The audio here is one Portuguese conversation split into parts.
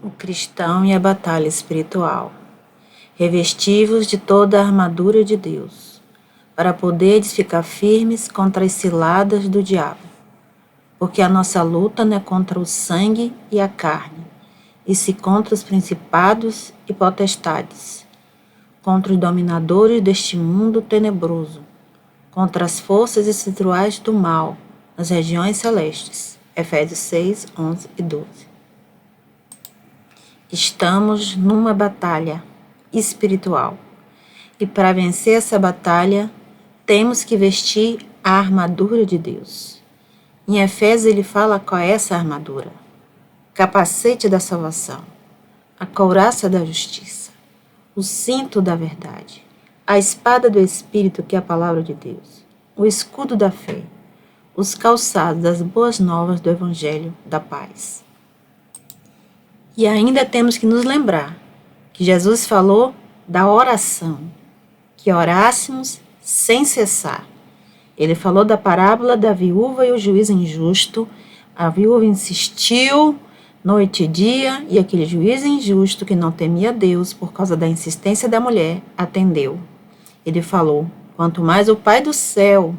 o cristão e a batalha espiritual. Revesti-vos de toda a armadura de Deus, para poderes ficar firmes contra as ciladas do diabo. Porque a nossa luta não é contra o sangue e a carne, e sim contra os principados e potestades, contra os dominadores deste mundo tenebroso, contra as forças espirituais do mal nas regiões celestes. Efésios 6, 11 e 12. Estamos numa batalha espiritual. E para vencer essa batalha, temos que vestir a armadura de Deus. Em Efésios ele fala qual é essa armadura: capacete da salvação, a couraça da justiça, o cinto da verdade, a espada do Espírito, que é a palavra de Deus, o escudo da fé, os calçados das boas novas do Evangelho da paz. E ainda temos que nos lembrar que Jesus falou da oração, que orássemos sem cessar. Ele falou da parábola da viúva e o juiz injusto. A viúva insistiu noite e dia, e aquele juiz injusto, que não temia Deus por causa da insistência da mulher, atendeu. Ele falou: quanto mais o Pai do céu,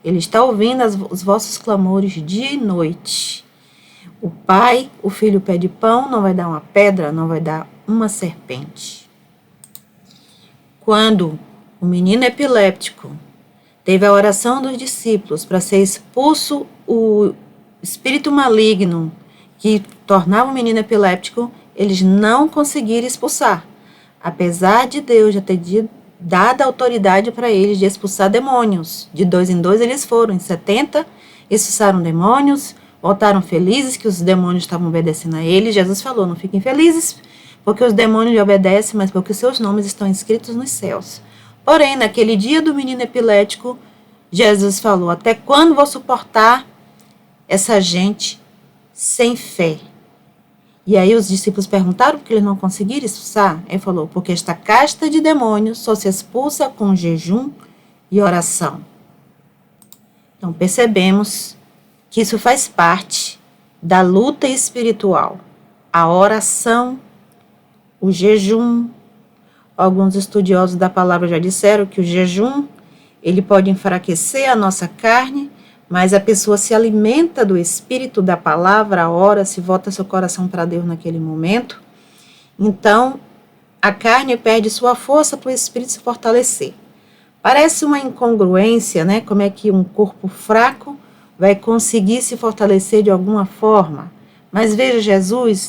ele está ouvindo os vossos clamores dia e noite. O pai, o filho pede pão, não vai dar uma pedra, não vai dar uma serpente. Quando o menino epiléptico teve a oração dos discípulos para ser expulso o espírito maligno que tornava o menino epiléptico, eles não conseguiram expulsar. Apesar de Deus já ter dado autoridade para eles de expulsar demônios. De 2 em 2 eles foram, em 70, expulsaram demônios, voltaram felizes que os demônios estavam obedecendo a eles. Jesus falou: não fiquem felizes porque os demônios lhe obedecem, mas porque seus nomes estão escritos nos céus. Porém, naquele dia do menino epilético, Jesus falou: até quando vou suportar essa gente sem fé? E aí os discípulos perguntaram por que eles não conseguiram expulsar. Ele falou: porque esta casta de demônios só se expulsa com jejum e oração. Então percebemos que isso faz parte da luta espiritual. A oração, o jejum. Alguns estudiosos da palavra já disseram que o jejum, ele pode enfraquecer a nossa carne, mas a pessoa se alimenta do Espírito, da palavra, ora, se volta seu coração para Deus naquele momento. Então, a carne perde sua força para o Espírito se fortalecer. Parece uma incongruência, né? Como é que um corpo fraco vai conseguir se fortalecer de alguma forma? Mas veja Jesus,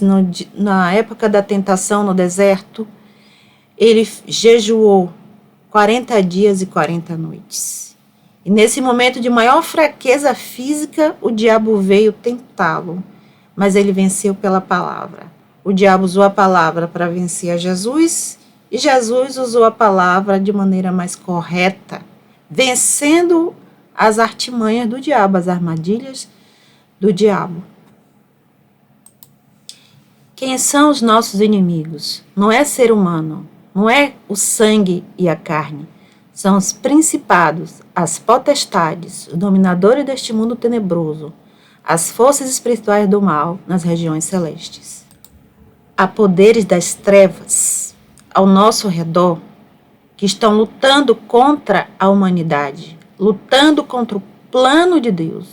na época da tentação no deserto, ele jejuou 40 dias e 40 noites. E nesse momento de maior fraqueza física, o diabo veio tentá-lo, mas ele venceu pela palavra. O diabo usou a palavra para vencer a Jesus, e Jesus usou a palavra de maneira mais correta, vencendo as artimanhas do diabo, as armadilhas do diabo. Quem são os nossos inimigos? Não é ser humano, não é o sangue e a carne. São os principados, as potestades, os dominadores deste mundo tenebroso, as forças espirituais do mal nas regiões celestes. Há poderes das trevas ao nosso redor que estão lutando contra a humanidade, lutando contra o plano de Deus.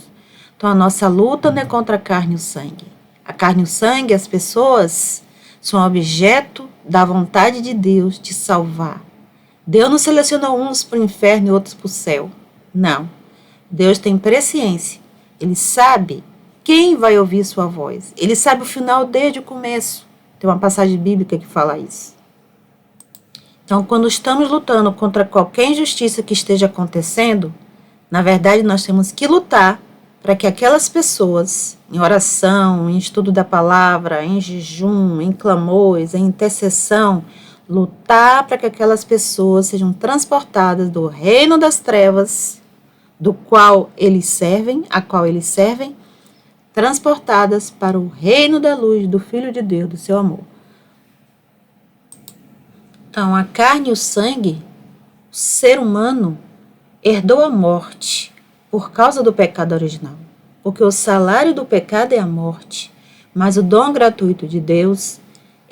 Então a nossa luta não é contra a carne e o sangue. A carne e o sangue, as pessoas, são objeto da vontade de Deus de salvar. Deus não selecionou uns para o inferno e outros para o céu. Não. Deus tem presciência. Ele sabe quem vai ouvir sua voz. Ele sabe o final desde o começo. Tem uma passagem bíblica que fala isso. Então, quando estamos lutando contra qualquer injustiça que esteja acontecendo, na verdade, nós temos que lutar para que aquelas pessoas, em oração, em estudo da palavra, em jejum, em clamores, em intercessão, lutar para que aquelas pessoas sejam transportadas do reino das trevas, do qual eles servem, a qual eles servem, transportadas para o reino da luz do Filho de Deus, do seu amor. Então, a carne e o sangue, o ser humano, herdou a morte por causa do pecado original. Porque o salário do pecado é a morte, mas o dom gratuito de Deus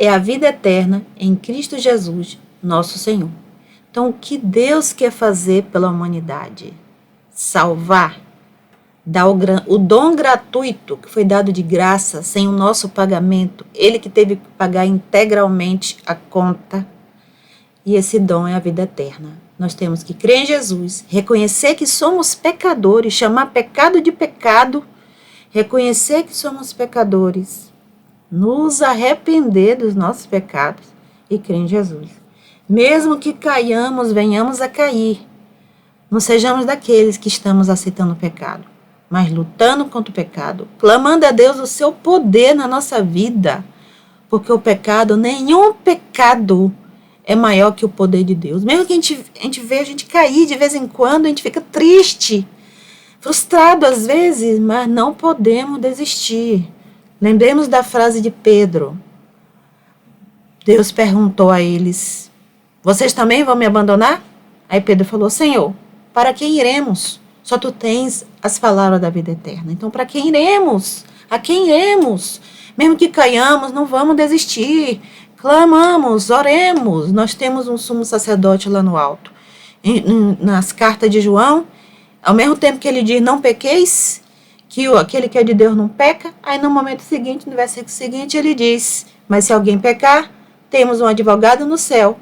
é a vida eterna em Cristo Jesus, nosso Senhor. Então, o que Deus quer fazer pela humanidade? Salvar. Dar o dom gratuito que foi dado de graça, sem o nosso pagamento. Ele que teve que pagar integralmente a conta. E esse dom é a vida eterna. Nós temos que crer em Jesus, reconhecer que somos pecadores, chamar pecado de pecado, reconhecer que somos pecadores, nos arrepender dos nossos pecados e crer em Jesus. Mesmo que caiamos, venhamos a cair, não sejamos daqueles que estamos aceitando o pecado, mas lutando contra o pecado, clamando a Deus o seu poder na nossa vida, porque o pecado, nenhum pecado é maior que o poder de Deus. Mesmo que a gente vê a gente cair de vez em quando, a gente fica triste, frustrado às vezes, mas não podemos desistir. Lembremos da frase de Pedro. Deus perguntou a eles: vocês também vão me abandonar? Aí Pedro falou: Senhor, para quem iremos? Só tu tens as palavras da vida eterna. Então, para quem iremos? A quem iremos? Mesmo que caiamos, não vamos desistir. Clamamos, oremos. Nós temos um sumo sacerdote lá no alto. Nas cartas de João, ao mesmo tempo que ele diz: não pequeis, que aquele que é de Deus não peca, aí no momento seguinte, no versículo seguinte, ele diz: mas se alguém pecar, temos um advogado no céu,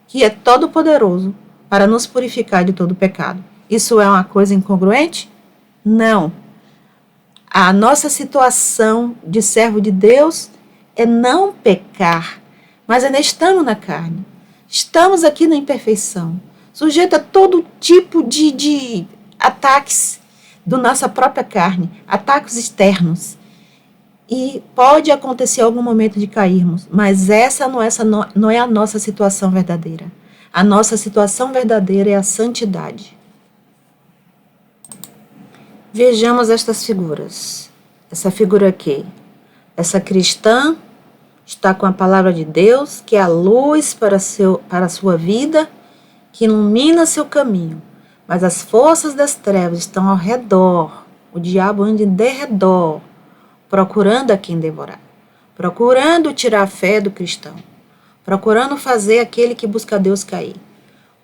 que é todo poderoso para nos purificar de todo pecado. Isso é uma coisa incongruente? Não. A nossa situação de servo de Deus é não pecar, mas ainda estamos na carne. Estamos aqui na imperfeição, sujeito a todo tipo de ataques da nossa própria carne, ataques externos. E pode acontecer algum momento de cairmos, mas essa não é a nossa situação verdadeira. A nossa situação verdadeira é a santidade. Vejamos estas figuras. Essa figura aqui, essa cristã está com a palavra de Deus, que é a luz para a sua vida, que ilumina seu caminho. Mas as forças das trevas estão ao redor. O diabo anda em derredor, procurando a quem devorar, procurando tirar a fé do cristão, procurando fazer aquele que busca Deus cair,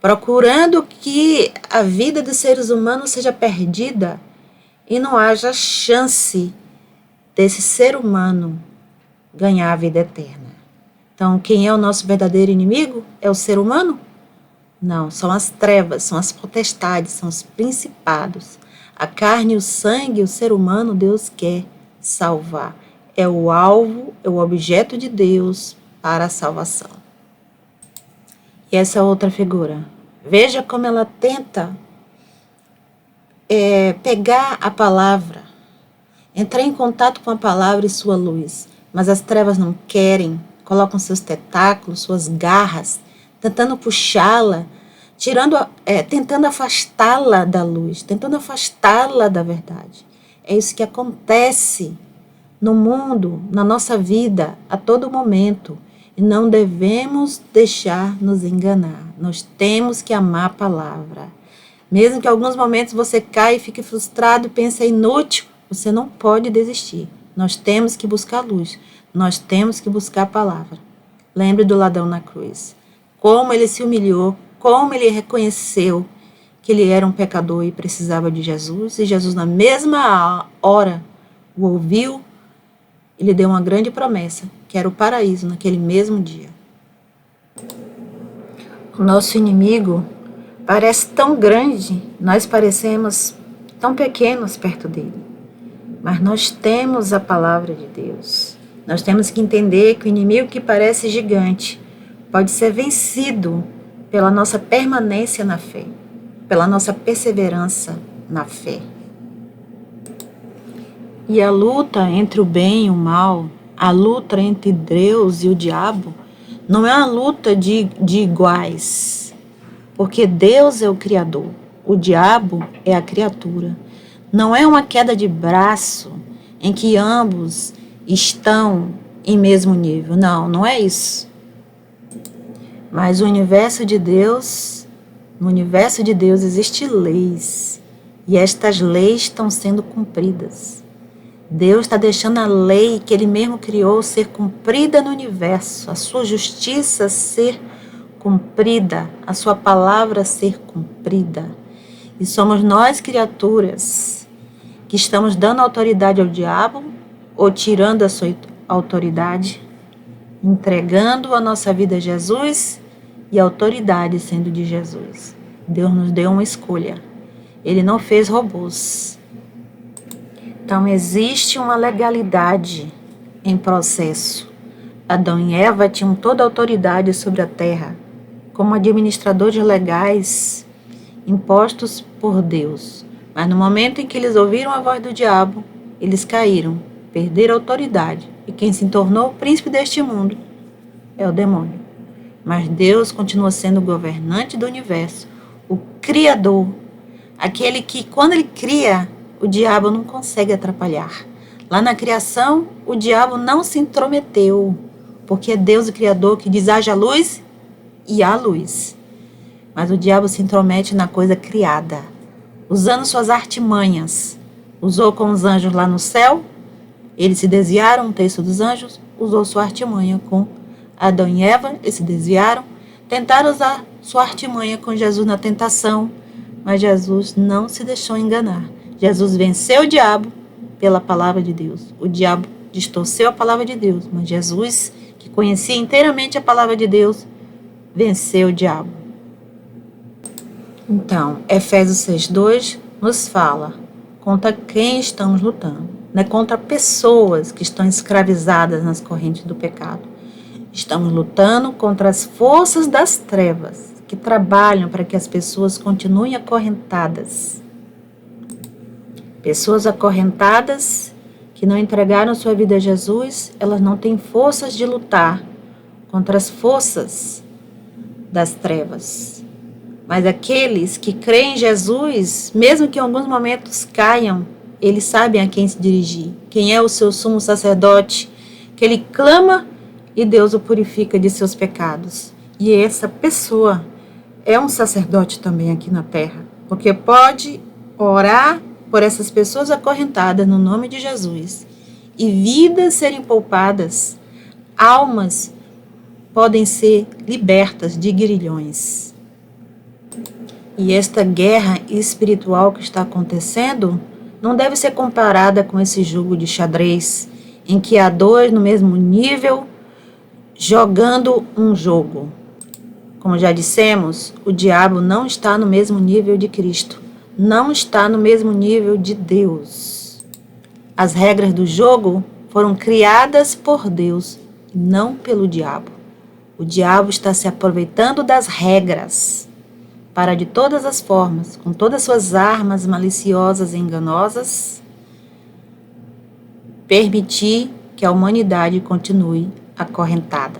procurando que a vida dos seres humanos seja perdida e não haja chance desse ser humano ganhar a vida eterna. Então, quem é o nosso verdadeiro inimigo? É o ser humano? Não, são as trevas, são as potestades, são os principados. A carne, o sangue, o ser humano, Deus quer salvar. É o alvo, é o objeto de Deus para a salvação. E essa outra figura, veja como ela tenta pegar a palavra, entrar em contato com a palavra e sua luz, mas as trevas não querem, colocam seus tentáculos, suas garras, tentando puxá-la, tentando afastá-la da luz, tentando afastá-la da verdade. É isso que acontece no mundo, na nossa vida, a todo momento. E não devemos deixar nos enganar. Nós temos que amar a palavra. Mesmo que em alguns momentos você caia e fique frustrado e pense inútil, você não pode desistir. Nós temos que buscar a luz. Nós temos que buscar a palavra. Lembre do ladrão na cruz. Como ele se humilhou, como ele reconheceu que ele era um pecador e precisava de Jesus. E Jesus, na mesma hora, o ouviu e lhe deu uma grande promessa, que era o paraíso naquele mesmo dia. O nosso inimigo parece tão grande, nós parecemos tão pequenos perto dele. Mas nós temos a palavra de Deus. Nós temos que entender que o inimigo que parece gigante pode ser vencido pela nossa permanência na fé, pela nossa perseverança na fé. E a luta entre o bem e o mal, a luta entre Deus e o diabo, não é uma luta de iguais, porque Deus é o Criador, o diabo é a criatura. Não é uma queda de braço em que ambos estão em mesmo nível. Não, não é isso. Mas no universo de Deus existem leis. E estas leis estão sendo cumpridas. Deus está deixando a lei que Ele mesmo criou ser cumprida no universo, a sua justiça ser cumprida, a sua palavra ser cumprida. E somos nós, criaturas, que estamos dando autoridade ao diabo ou tirando a sua autoridade, entregando a nossa vida a Jesus e a autoridade sendo de Jesus. Deus nos deu uma escolha. Ele não fez robôs. Então existe uma legalidade em processo. Adão e Eva tinham toda a autoridade sobre a terra, como administradores legais impostos por Deus. Mas no momento em que eles ouviram a voz do diabo, eles caíram, perderam a autoridade. E quem se tornou o príncipe deste mundo é o demônio. Mas Deus continua sendo o governante do universo, o Criador, aquele que, quando Ele cria, o diabo não consegue atrapalhar. Lá na criação, o diabo não se intrometeu, porque é Deus o Criador que diz: haja luz e há luz. Mas o diabo se intromete na coisa criada, usando suas artimanhas. Usou com os anjos lá no céu, eles se desviaram, um terço dos anjos, usou sua artimanha com Adão e Eva, eles se desviaram, tentaram usar sua artimanha com Jesus na tentação, mas Jesus não se deixou enganar. Jesus venceu o diabo pela palavra de Deus. O diabo distorceu a palavra de Deus, mas Jesus, que conhecia inteiramente a palavra de Deus, venceu o diabo. Então, Efésios 6:2 nos fala contra quem estamos lutando. Não é contra pessoas que estão escravizadas nas correntes do pecado. Estamos lutando contra as forças das trevas que trabalham para que as pessoas continuem acorrentadas. Pessoas acorrentadas que não entregaram sua vida a Jesus, elas não têm forças de lutar contra as forças das trevas. Mas aqueles que creem em Jesus, mesmo que em alguns momentos caiam, eles sabem a quem se dirigir, quem é o seu sumo sacerdote, que ele clama e Deus o purifica de seus pecados. E essa pessoa é um sacerdote também aqui na terra, porque pode orar por essas pessoas acorrentadas no nome de Jesus e vidas serem poupadas, almas podem ser libertas de grilhões. E esta guerra espiritual que está acontecendo não deve ser comparada com esse jogo de xadrez, em que há dois no mesmo nível jogando um jogo. Como já dissemos, o diabo não está no mesmo nível de Cristo, não está no mesmo nível de Deus. As regras do jogo foram criadas por Deus e não pelo diabo. O diabo está se aproveitando das regras para, de todas as formas, com todas as suas armas maliciosas e enganosas, permitir que a humanidade continue acorrentada.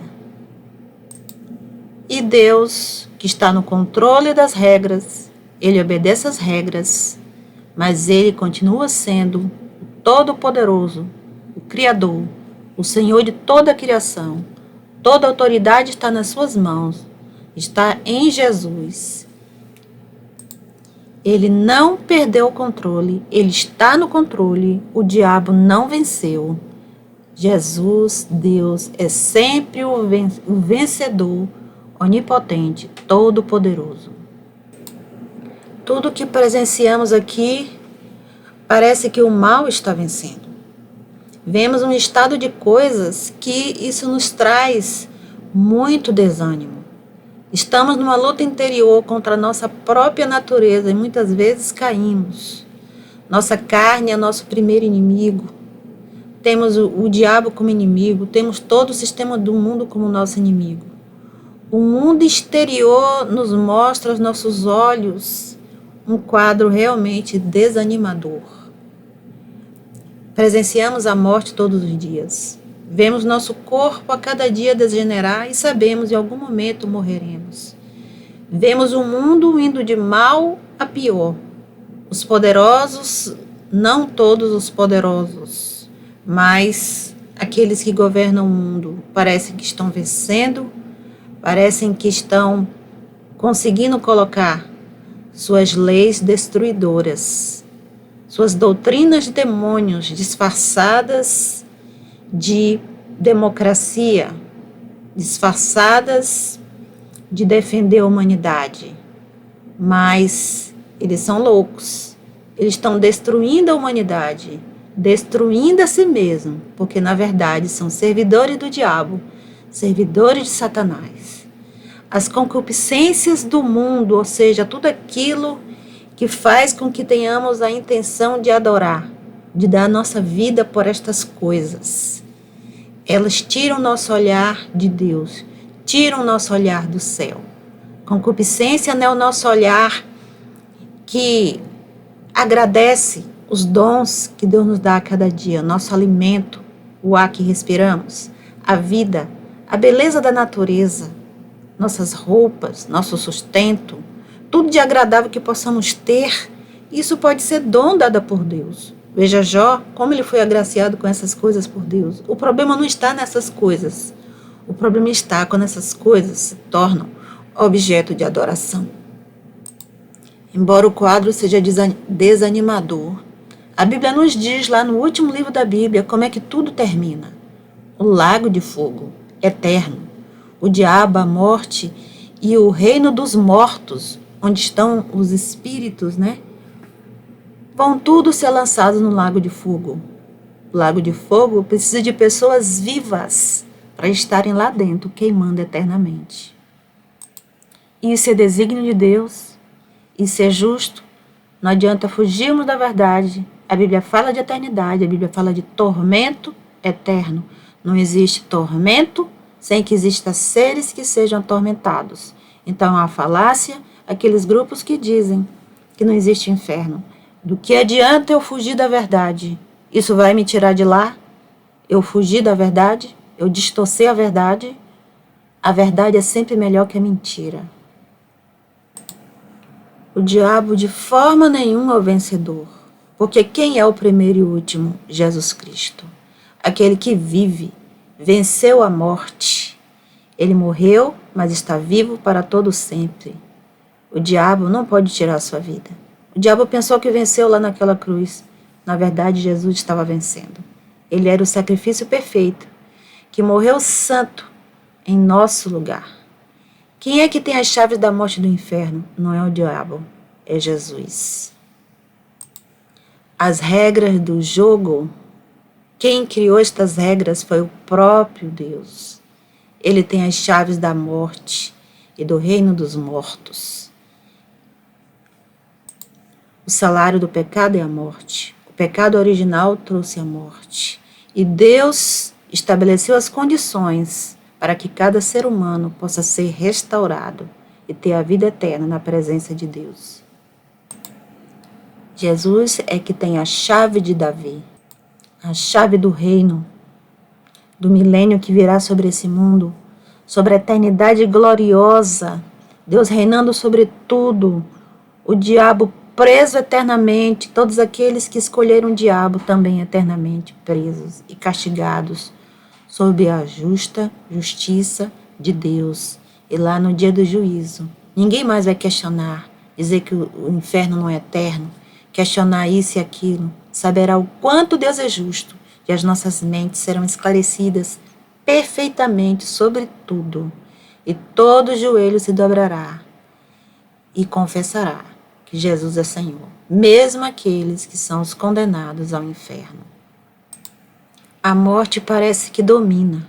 E Deus, que está no controle das regras, Ele obedece às regras, mas Ele continua sendo o Todo-Poderoso, o Criador, o Senhor de toda a criação. Toda a autoridade está nas suas mãos, está em Jesus. Ele não perdeu o controle, Ele está no controle, o diabo não venceu. Jesus, Deus, é sempre o vencedor, onipotente, todo-poderoso. Tudo que presenciamos aqui parece que o mal está vencendo. Vemos um estado de coisas que isso nos traz muito desânimo. Estamos numa luta interior contra a nossa própria natureza e muitas vezes caímos. Nossa carne é nosso primeiro inimigo. Temos o diabo como inimigo, temos todo o sistema do mundo como nosso inimigo. O mundo exterior nos mostra aos nossos olhos um quadro realmente desanimador. Presenciamos a morte todos os dias. Vemos nosso corpo a cada dia degenerar e sabemos em algum momento morreremos. Vemos o mundo indo de mal a pior. Os poderosos, não todos os poderosos, mas aqueles que governam o mundo parecem que estão vencendo, parecem que estão conseguindo colocar suas leis destruidoras. suas doutrinas de demônios disfarçadas de democracia, disfarçadas de defender a humanidade. Mas eles são loucos. Eles estão destruindo a humanidade, destruindo a si mesmo, porque na verdade são servidores do diabo, servidores de Satanás. As concupiscências do mundo, ou seja, tudo aquilo que faz com que tenhamos a intenção de adorar, de dar nossa vida por estas coisas. Elas tiram nosso olhar de Deus, tiram nosso olhar do céu. Concupiscência não é o nosso olhar que agradece os dons que Deus nos dá a cada dia, nosso alimento, o ar que respiramos, a vida, a beleza da natureza, nossas roupas, nosso sustento, tudo de agradável que possamos ter, isso pode ser dom dado por Deus. Veja Jó, como ele foi agraciado com essas coisas por Deus. O problema não está nessas coisas. O problema está quando essas coisas se tornam objeto de adoração. Embora o quadro seja desanimador, a Bíblia nos diz lá no último livro da Bíblia como é que tudo termina. O lago de fogo, eterno, o diabo, a morte e o reino dos mortos, onde estão os espíritos, vão tudo ser lançados no lago de fogo. O lago de fogo precisa de pessoas vivas para estarem lá dentro, queimando eternamente. Isso é desígnio de Deus, isso é justo. Não adianta fugirmos da verdade. A Bíblia fala de eternidade, a Bíblia fala de tormento eterno. Não existe tormento sem que existam seres que sejam atormentados. Então, há falácia, aqueles grupos que dizem que não existe inferno. Do que adianta eu fugir da verdade? Isso vai me tirar de lá? Eu fugir da verdade? Eu distorcer a verdade? A verdade é sempre melhor que a mentira. O diabo de forma nenhuma é o vencedor, porque quem é o primeiro e último? Jesus Cristo. Aquele que vive, venceu a morte. Ele morreu, mas está vivo para todo sempre. O diabo não pode tirar a sua vida. O diabo pensou que venceu lá naquela cruz. Na verdade, Jesus estava vencendo. Ele era o sacrifício perfeito, que morreu santo em nosso lugar. Quem é que tem as chaves da morte e do inferno? Não é o diabo, é Jesus. As regras do jogo, quem criou estas regras foi o próprio Deus. Ele tem as chaves da morte e do reino dos mortos. O salário do pecado é a morte. O pecado original trouxe a morte. E Deus estabeleceu as condições para que cada ser humano possa ser restaurado e ter a vida eterna na presença de Deus. Jesus é que tem a chave de Davi, a chave do reino, do milênio que virá sobre esse mundo, sobre a eternidade gloriosa, Deus reinando sobre tudo, o diabo preso eternamente, todos aqueles que escolheram o diabo também eternamente presos e castigados, sob a justiça de Deus. E lá no dia do juízo, ninguém mais vai questionar, dizer que o inferno não é eterno, questionar isso e aquilo. Saberá o quanto Deus é justo e as nossas mentes serão esclarecidas perfeitamente sobre tudo. E todo joelho se dobrará e confessará que Jesus é Senhor, mesmo aqueles que são os condenados ao inferno. A morte parece que domina,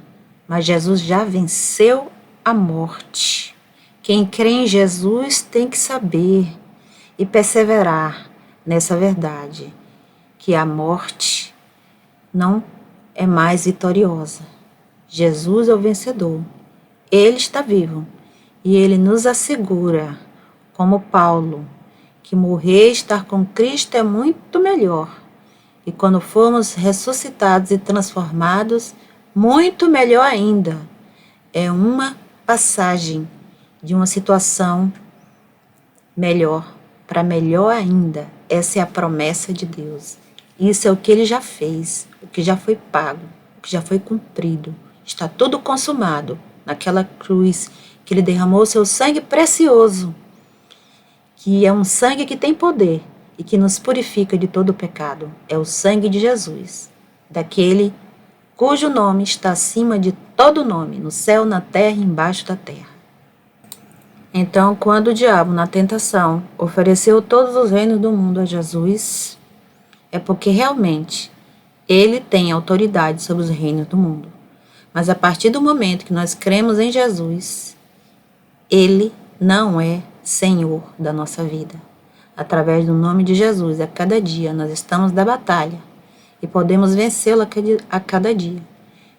mas Jesus já venceu a morte. Quem crê em Jesus tem que saber e perseverar nessa verdade, que a morte não é mais vitoriosa. Jesus é o vencedor. Ele está vivo e ele nos assegura, como Paulo, que morrer e estar com Cristo é muito melhor. E quando formos ressuscitados e transformados, muito melhor ainda. É uma passagem de uma situação melhor para melhor ainda. Essa é a promessa de Deus. Isso é o que Ele já fez, o que já foi pago, o que já foi cumprido. Está tudo consumado naquela cruz que Ele derramou o seu sangue precioso, que é um sangue que tem poder e que nos purifica de todo o pecado. É o sangue de Jesus, daquele cujo nome está acima de todo nome, no céu, na terra e embaixo da terra. Então, quando o diabo, na tentação, ofereceu todos os reinos do mundo a Jesus, é porque realmente ele tem autoridade sobre os reinos do mundo. Mas a partir do momento que nós cremos em Jesus, ele não é Senhor da nossa vida. Através do nome de Jesus, a cada dia nós estamos na batalha e podemos vencê-lo a cada dia.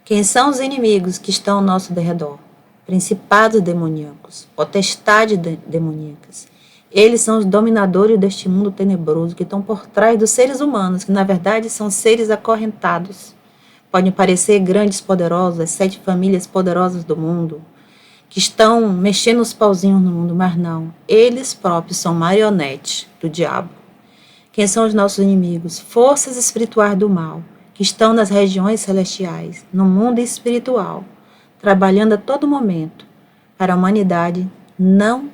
Quem são os inimigos que estão ao nosso derredor? Principados demoníacos, potestades demoníacas. Eles são os dominadores deste mundo tenebroso que estão por trás dos seres humanos, que na verdade são seres acorrentados. Podem parecer grandes poderosos, as 7 famílias poderosas do mundo, que estão mexendo os pauzinhos no mundo, mas não. Eles próprios são marionetes do diabo. Quem são os nossos inimigos? Forças espirituais do mal, que estão nas regiões celestiais, no mundo espiritual, trabalhando a todo momento para a humanidade não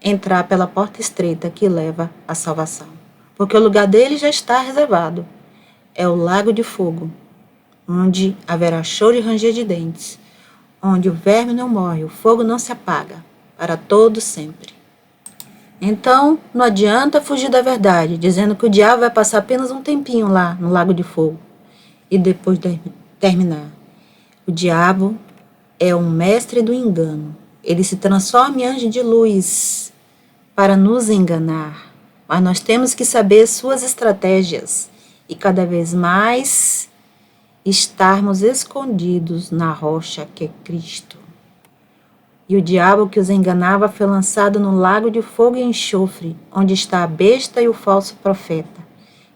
entrar pela porta estreita que leva à salvação. Porque o lugar dele já está reservado. É o lago de fogo, onde haverá choro e ranger de dentes, onde o verme não morre, o fogo não se apaga, para todo sempre. Então, não adianta fugir da verdade, dizendo que o diabo vai passar apenas um tempinho lá no lago de fogo e depois terminar. O diabo é um mestre do engano. Ele se transforma em anjo de luz para nos enganar. Mas nós temos que saber suas estratégias e cada vez mais estarmos escondidos na rocha que é Cristo. E o diabo que os enganava foi lançado no lago de fogo e enxofre, onde está a besta e o falso profeta.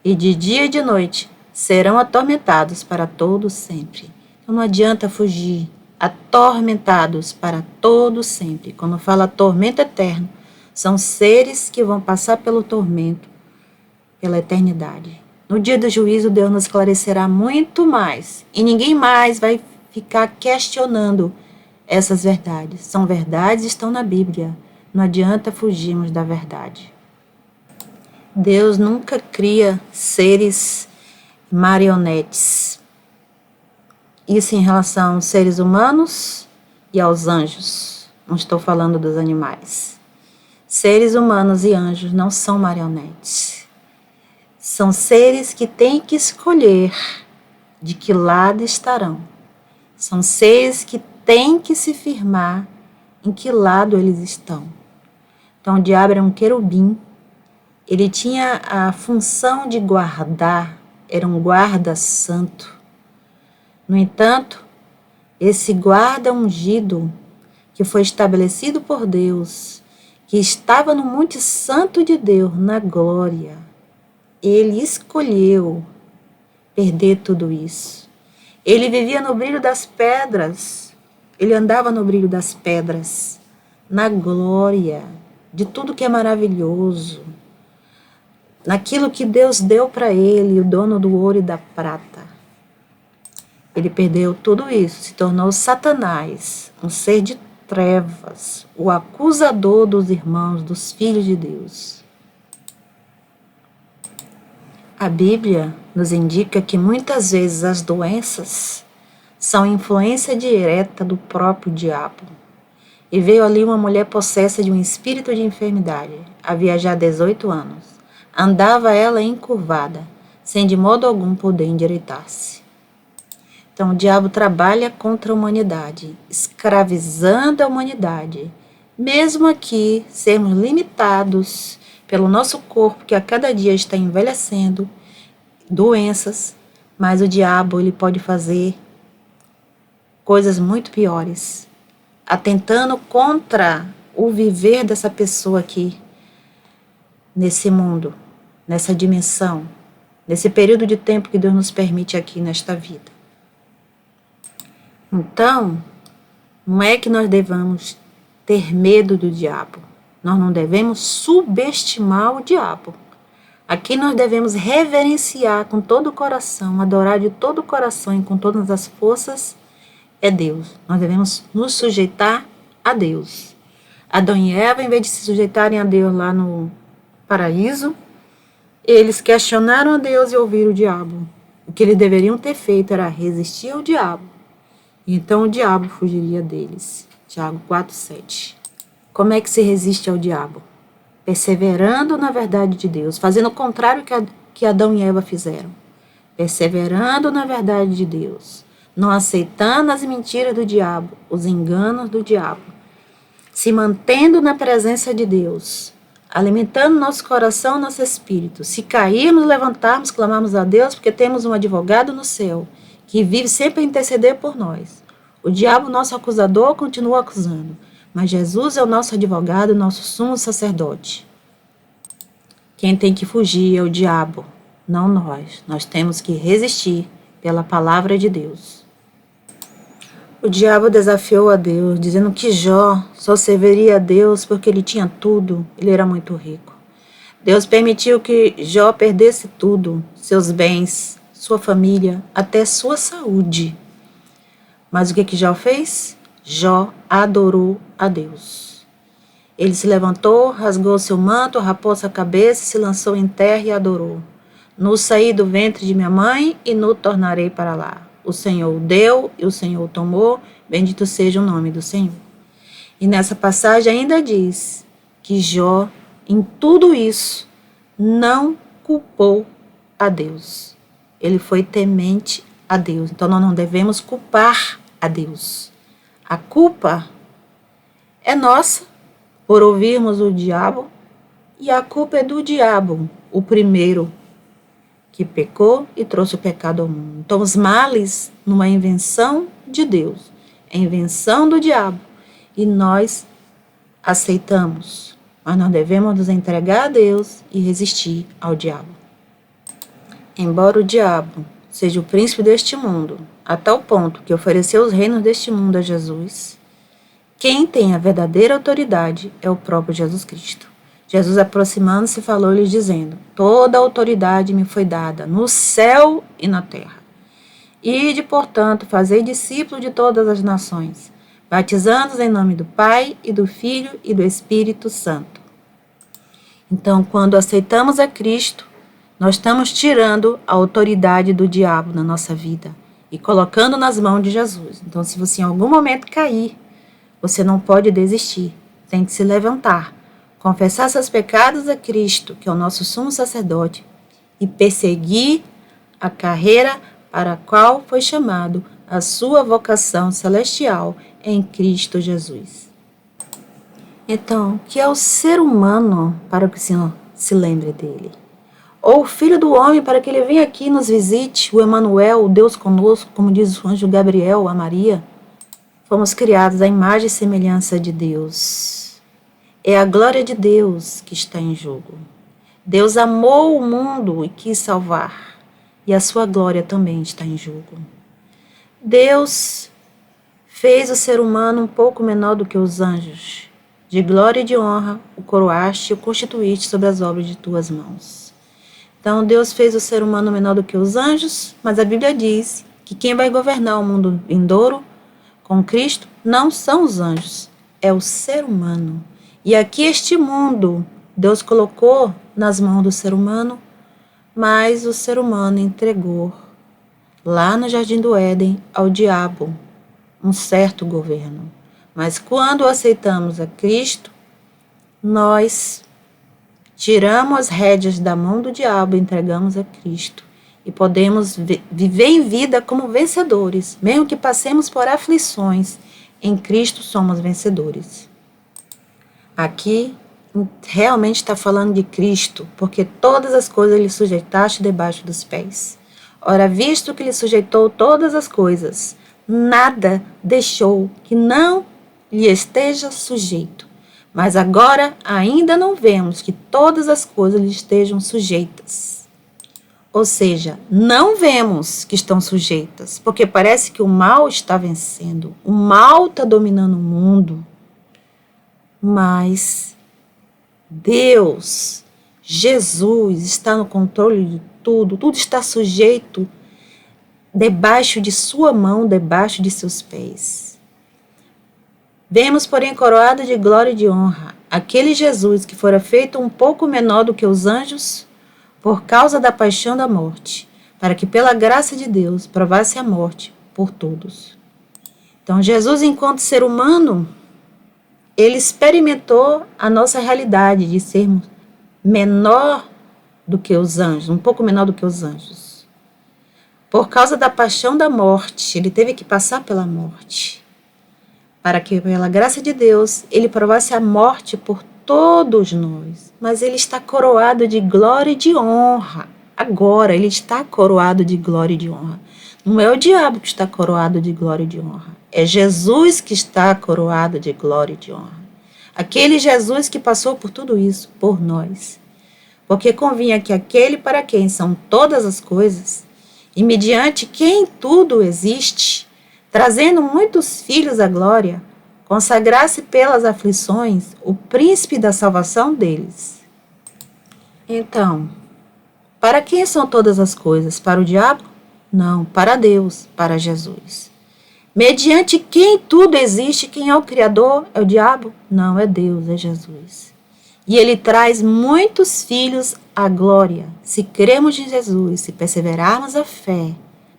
E de dia e de noite serão atormentados para todo sempre. Então não adianta fugir. Atormentados para todo sempre. Quando fala tormento eterno, são seres que vão passar pelo tormento pela eternidade. No dia do juízo, Deus nos esclarecerá muito mais. E ninguém mais vai ficar questionando essas verdades. São verdades, estão na Bíblia. Não adianta fugirmos da verdade. Deus nunca cria seres marionetes. Isso em relação aos seres humanos e aos anjos. Não estou falando dos animais. Seres humanos e anjos não são marionetes. São seres que têm que escolher de que lado estarão. São seres que têm que se firmar em que lado eles estão. Então, o diabo era um querubim. Ele tinha a função de guardar, era um guarda santo. No entanto, esse guarda ungido, que foi estabelecido por Deus, que estava no Monte Santo de Deus, na glória, ele escolheu perder tudo isso. Ele vivia no brilho das pedras, ele andava no brilho das pedras, na glória de tudo que é maravilhoso, naquilo que Deus deu para ele, o dono do ouro e da prata. Ele perdeu tudo isso, se tornou Satanás, um ser de trevas, o acusador dos irmãos, dos filhos de Deus. A Bíblia nos indica que muitas vezes as doenças são influência direta do próprio diabo. E veio ali uma mulher possessa de um espírito de enfermidade, havia já 18 anos. Andava ela encurvada, sem de modo algum poder endireitar-se. Então o diabo trabalha contra a humanidade, escravizando a humanidade. Mesmo aqui sermos limitados pelo nosso corpo, que a cada dia está envelhecendo, doenças, mas o diabo ele pode fazer coisas muito piores, atentando contra o viver dessa pessoa aqui, nesse mundo, nessa dimensão, nesse período de tempo que Deus nos permite aqui nesta vida. Então, não é que nós devamos ter medo do diabo. Nós não devemos subestimar o diabo. Aqui nós devemos reverenciar com todo o coração, adorar de todo o coração e com todas as forças é Deus. Nós devemos nos sujeitar a Deus. Adão e Eva, em vez de se sujeitarem a Deus lá no paraíso, Eles questionaram a Deus e ouviram o diabo. O que eles deveriam ter feito era resistir ao diabo. Então o diabo fugiria deles. Tiago 4,7. Como é que se resiste ao diabo? Perseverando na verdade de Deus, fazendo o contrário que Adão e Eva fizeram. Perseverando na verdade de Deus, não aceitando as mentiras do diabo, os enganos do diabo, se mantendo na presença de Deus, alimentando nosso coração, nosso espírito. Se cairmos, levantarmos, clamarmos a Deus, porque temos um advogado no céu, que vive sempre a interceder por nós. O diabo, nosso acusador, continua acusando, mas Jesus é o nosso advogado, nosso sumo sacerdote. Quem tem que fugir é o diabo, não nós. Nós temos que resistir pela palavra de Deus. O diabo desafiou a Deus, dizendo que Jó só serviria a Deus porque ele tinha tudo, ele era muito rico. Deus permitiu que Jó perdesse tudo, seus bens, sua família, até sua saúde. Mas o que Jó fez? Jó adorou a Deus. Ele se levantou, rasgou seu manto, rapou sua cabeça, se lançou em terra e adorou. Nu saí do ventre de minha mãe e nu tornarei para lá. O Senhor o deu e o Senhor o tomou, bendito seja o nome do Senhor. E nessa passagem ainda diz que Jó, em tudo isso, não culpou a Deus. Ele foi temente a Deus. Então nós não devemos culpar a Deus. A culpa é nossa por ouvirmos o diabo, e a culpa é do diabo, o primeiro que pecou e trouxe o pecado ao mundo. Então os males não é invenção de Deus, é invenção do diabo, e nós aceitamos, mas nós devemos nos entregar a Deus e resistir ao diabo. Embora o diabo seja o príncipe deste mundo, a tal ponto que ofereceu os reinos deste mundo a Jesus, quem tem a verdadeira autoridade é o próprio Jesus Cristo. Jesus, aproximando-se, falou-lhes dizendo: toda a autoridade me foi dada no céu e na terra. Ide, portanto, fazei discípulos de todas as nações, batizando-os em nome do Pai e do Filho e do Espírito Santo. Então, quando aceitamos a Cristo, nós estamos tirando a autoridade do diabo na nossa vida e colocando nas mãos de Jesus. Então, se você em algum momento cair, você não pode desistir, tem que se levantar, confessar seus pecados a Cristo, que é o nosso sumo sacerdote, e perseguir a carreira para a qual foi chamado a sua vocação celestial em Cristo Jesus. Então, que é o ser humano para que o Senhor se lembre dele? Ou o Filho do Homem para que ele venha aqui e nos visite, o Emanuel, o Deus conosco, como diz o anjo Gabriel a Maria? Fomos criados à imagem e semelhança de Deus. É a glória de Deus que está em jogo. Deus amou o mundo e quis salvar, e a sua glória também está em jogo. Deus fez o ser humano um pouco menor do que os anjos. De glória e de honra o coroaste e o constituíste sobre as obras de tuas mãos. Então Deus fez o ser humano menor do que os anjos, mas a Bíblia diz que quem vai governar o mundo vindouro com Cristo não são os anjos, é o ser humano. E aqui este mundo Deus colocou nas mãos do ser humano, mas o ser humano entregou lá no Jardim do Éden ao diabo um certo governo. Mas quando aceitamos a Cristo, nós tiramos as rédeas da mão do diabo e entregamos a Cristo. E podemos viver em vida como vencedores, mesmo que passemos por aflições, em Cristo somos vencedores. Aqui realmente está falando de Cristo, porque todas as coisas lhe sujeitaste debaixo dos pés. Ora, visto que lhe sujeitou todas as coisas, nada deixou que não lhe esteja sujeito. Mas agora ainda não vemos que todas as coisas lhe estejam sujeitas. Ou seja, não vemos que estão sujeitas, porque parece que o mal está vencendo, o mal está dominando o mundo. Mas Deus, Jesus, está no controle de tudo, tudo está sujeito debaixo de sua mão, debaixo de seus pés. Vemos, porém, coroado de glória e de honra, aquele Jesus que fora feito um pouco menor do que os anjos, por causa da paixão da morte, para que pela graça de Deus provasse a morte por todos. Então, Jesus, enquanto ser humano, ele experimentou a nossa realidade de sermos menor do que os anjos, um pouco menor do que os anjos. Por causa da paixão da morte, ele teve que passar pela morte, para que pela graça de Deus ele provasse a morte por todos nós. Mas ele está coroado de glória e de honra. Agora ele está coroado de glória e de honra. Não é o diabo que está coroado de glória e de honra. É Jesus que está coroado de glória e de honra. Aquele Jesus que passou por tudo isso, por nós. Porque convinha que aquele para quem são todas as coisas, e mediante quem tudo existe, trazendo muitos filhos à glória, consagrasse pelas aflições o príncipe da salvação deles. Então, para quem são todas as coisas? Para o diabo? Não, para Deus, para Jesus. Mediante quem tudo existe, quem é o Criador? É o diabo? Não, é Deus, é Jesus. E ele traz muitos filhos à glória. Se cremos em Jesus, se perseverarmos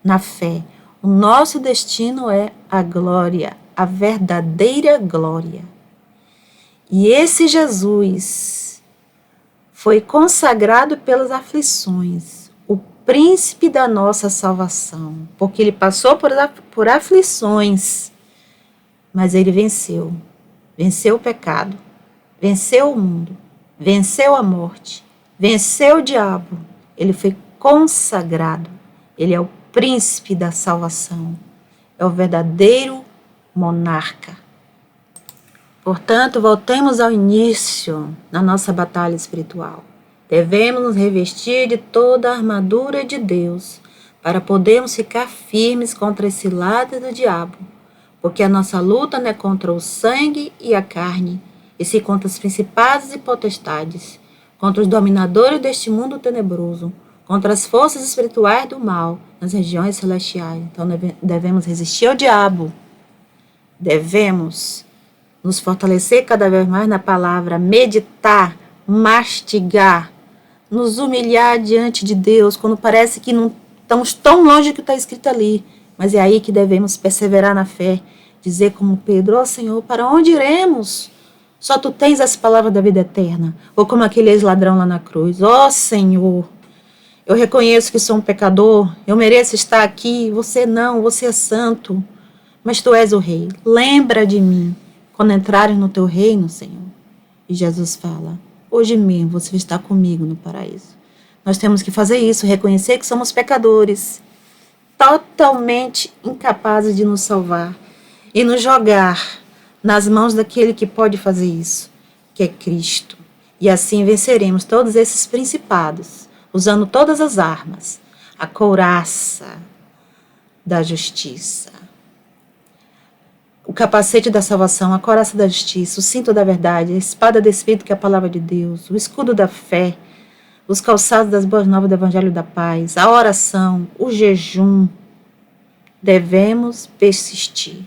na fé, o nosso destino é a glória, a verdadeira glória. E esse Jesus foi consagrado pelas aflições, o príncipe da nossa salvação, porque ele passou por aflições, mas ele venceu. Venceu o pecado, venceu o mundo, venceu a morte, venceu o diabo. Ele foi consagrado, ele é o príncipe da salvação, é o verdadeiro monarca. Portanto, voltemos ao início da nossa batalha espiritual. Devemos nos revestir de toda a armadura de Deus para podermos ficar firmes contra esse lado do diabo, porque a nossa luta não é contra o sangue e a carne, e sim contra os principados e potestades, contra os dominadores deste mundo tenebroso, contra as forças espirituais do mal nas regiões celestiais. Então devemos resistir ao diabo, devemos nos fortalecer cada vez mais na palavra, meditar, mastigar, nos humilhar diante de Deus, quando parece que não estamos tão longe do que está escrito ali. Mas é aí que devemos perseverar na fé, dizer como Pedro: ó Senhor, para onde iremos? Só Tu tens as palavras da vida eterna. Ou como aquele ex-ladrão lá na cruz: ó Senhor, eu reconheço que sou um pecador, eu mereço estar aqui, você não, você é santo, mas Tu és o Rei. Lembra de mim quando entrarem no Teu reino, Senhor. E Jesus fala: hoje mesmo você está comigo no paraíso. Nós temos que fazer isso, reconhecer que somos pecadores, totalmente incapazes de nos salvar, e nos jogar nas mãos daquele que pode fazer isso, que é Cristo. E assim venceremos todos esses principados, usando todas as armas, a couraça da justiça, o capacete da salvação, a couraça da justiça, o cinto da verdade, a espada do Espírito, que é a palavra de Deus, o escudo da fé, os calçados das boas novas do Evangelho da Paz, a oração, o jejum. Devemos persistir.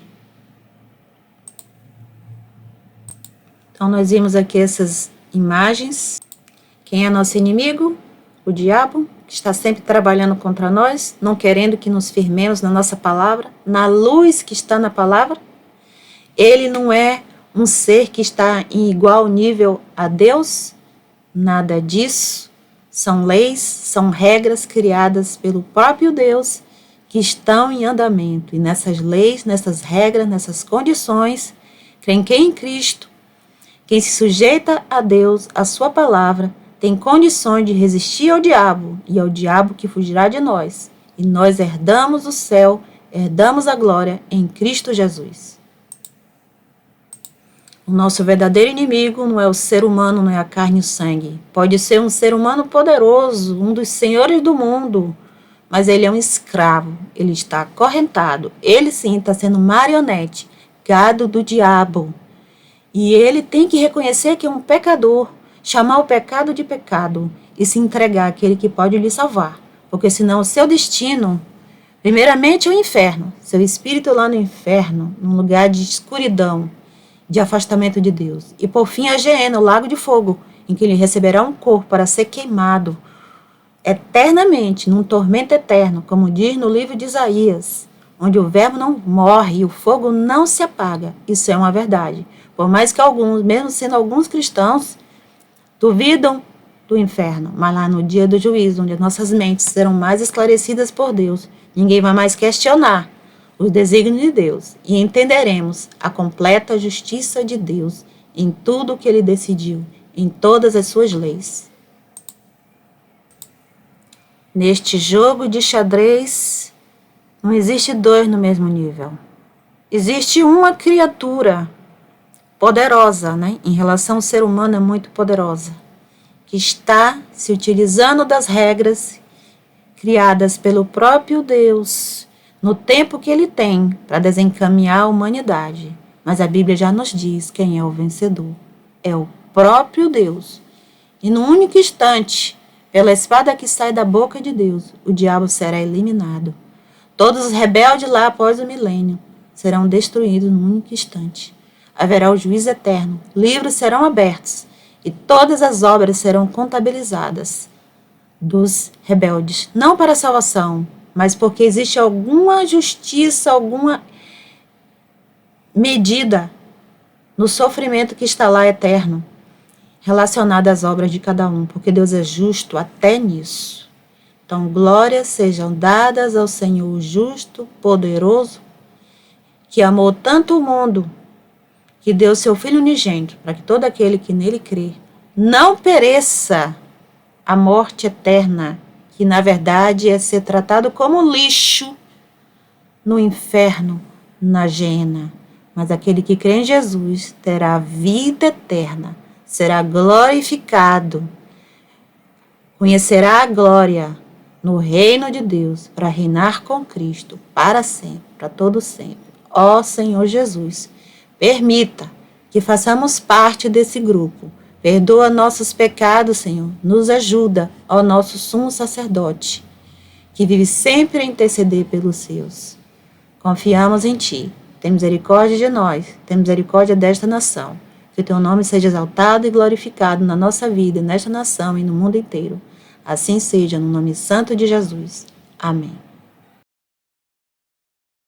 Então, nós vimos aqui essas imagens. Quem é nosso inimigo? O diabo, que está sempre trabalhando contra nós, não querendo que nos firmemos na nossa palavra, na luz que está na palavra. Ele não é um ser que está em igual nível a Deus, nada disso. São leis, são regras criadas pelo próprio Deus que estão em andamento. E nessas leis, nessas regras, nessas condições, quem crê em Cristo, quem se sujeita a Deus, a sua palavra, tem condições de resistir ao diabo, e é o diabo que fugirá de nós. E nós herdamos o céu, herdamos a glória em Cristo Jesus. O nosso verdadeiro inimigo não é o ser humano, não é a carne e o sangue. Pode ser um ser humano poderoso, um dos senhores do mundo, mas ele é um escravo, ele está acorrentado. Ele sim está sendo marionete, gado do diabo. E ele tem que reconhecer que é um pecador, chamar o pecado de pecado e se entregar àquele que pode lhe salvar. Porque senão o seu destino, primeiramente, é o inferno. Seu espírito lá no inferno, num lugar de escuridão, de afastamento de Deus. E por fim a Geena, o lago de fogo, em que ele receberá um corpo para ser queimado eternamente, num tormento eterno, como diz no livro de Isaías, onde o verbo não morre e o fogo não se apaga. Isso é uma verdade. Por mais que alguns, mesmo sendo alguns cristãos, duvidam do inferno, mas lá no dia do juízo, onde nossas mentes serão mais esclarecidas por Deus, ninguém vai mais questionar os desígnios de Deus e entenderemos a completa justiça de Deus em tudo o que Ele decidiu, em todas as suas leis. Neste jogo de xadrez, não existe dois no mesmo nível. Existe uma criatura poderosa, né? Em relação ao ser humano é muito poderosa, que está se utilizando das regras criadas pelo próprio Deus no tempo que Ele tem para desencaminhar a humanidade. Mas a Bíblia já nos diz quem é o vencedor. É o próprio Deus. E no único instante, pela espada que sai da boca de Deus, o diabo será eliminado. Todos os rebeldes lá após o milênio serão destruídos no único instante. Haverá o juízo eterno, livros serão abertos e todas as obras serão contabilizadas dos rebeldes. Não para a salvação, mas porque existe alguma justiça, alguma medida no sofrimento que está lá eterno, relacionada às obras de cada um, porque Deus é justo até nisso. Então, glórias sejam dadas ao Senhor justo, poderoso, que amou tanto o mundo, que deu seu Filho unigênito, para que todo aquele que nele crê não pereça a morte eterna, que na verdade é ser tratado como lixo no inferno, na gena. Mas aquele que crê em Jesus terá vida eterna, será glorificado, conhecerá a glória no reino de Deus, para reinar com Cristo para sempre, para todo sempre. Ó Senhor Jesus, permita que façamos parte desse grupo. Perdoa nossos pecados, Senhor. Nos ajuda, ó nosso sumo sacerdote, que vive sempre a interceder pelos seus. Confiamos em Ti. Tem misericórdia de nós. Tem misericórdia desta nação. Que o Teu nome seja exaltado e glorificado na nossa vida, nesta nação e no mundo inteiro. Assim seja, no nome santo de Jesus. Amém.